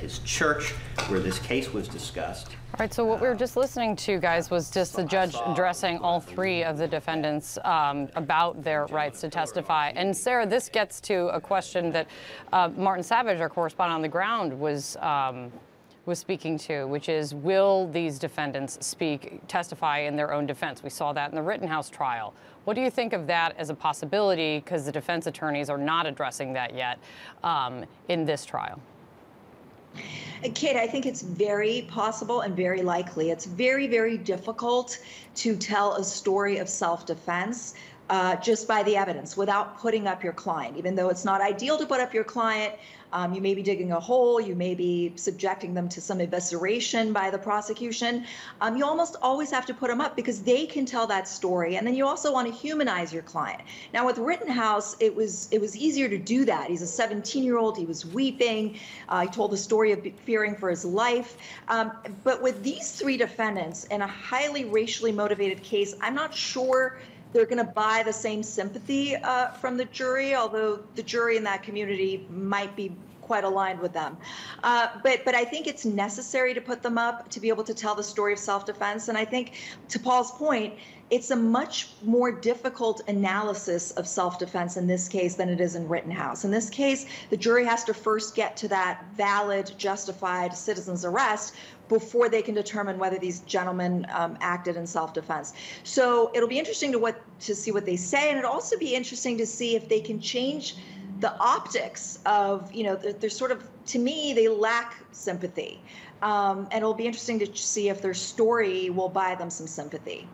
his church where this case was discussed. All right, so what we were just listening to, guys, was just the judge addressing all three of the defendants about their rights to testify. And Sarah, this gets to a question that Martin Savage, our correspondent on the ground, was speaking to, which is, will these defendants testify in their own defense? We saw that in the Rittenhouse trial. What do you think of that as a possibility, because the defense attorneys are not addressing that yet in this trial? Kate, I think it's very possible and very likely. It's very, very difficult to tell a story of self-defense just by the evidence without putting up your client. Even though it's not ideal to put up your client, you may be digging a hole, you may be subjecting them to some evisceration by the prosecution. You almost always have to put them up because they can tell that story. And then you also want to humanize your client. Now with Rittenhouse, it was easier to do that. He's a 17-year-old, he was weeping, he told the story of fearing for his life. But with these three defendants in a highly racially motivated case, I'm not sure they're going to buy the same sympathy from the jury, although the jury in that community might be quite aligned with them. But I think it's necessary to put them up to be able to tell the story of self-defense. And I think, to Paul's point, it's a much more difficult analysis of self-defense in this case than it is in Rittenhouse. In this case, the jury has to first get to that valid, justified citizen's arrest before they can determine whether these gentlemen acted in self-defense. So it'll be interesting to see what they say, and it'll also be interesting to see if they can change the optics of, they're sort of, to me, they lack sympathy. And it'll be interesting to see if their story will buy them some sympathy.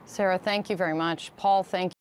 Sarah, thank you very much. Paul, thank you.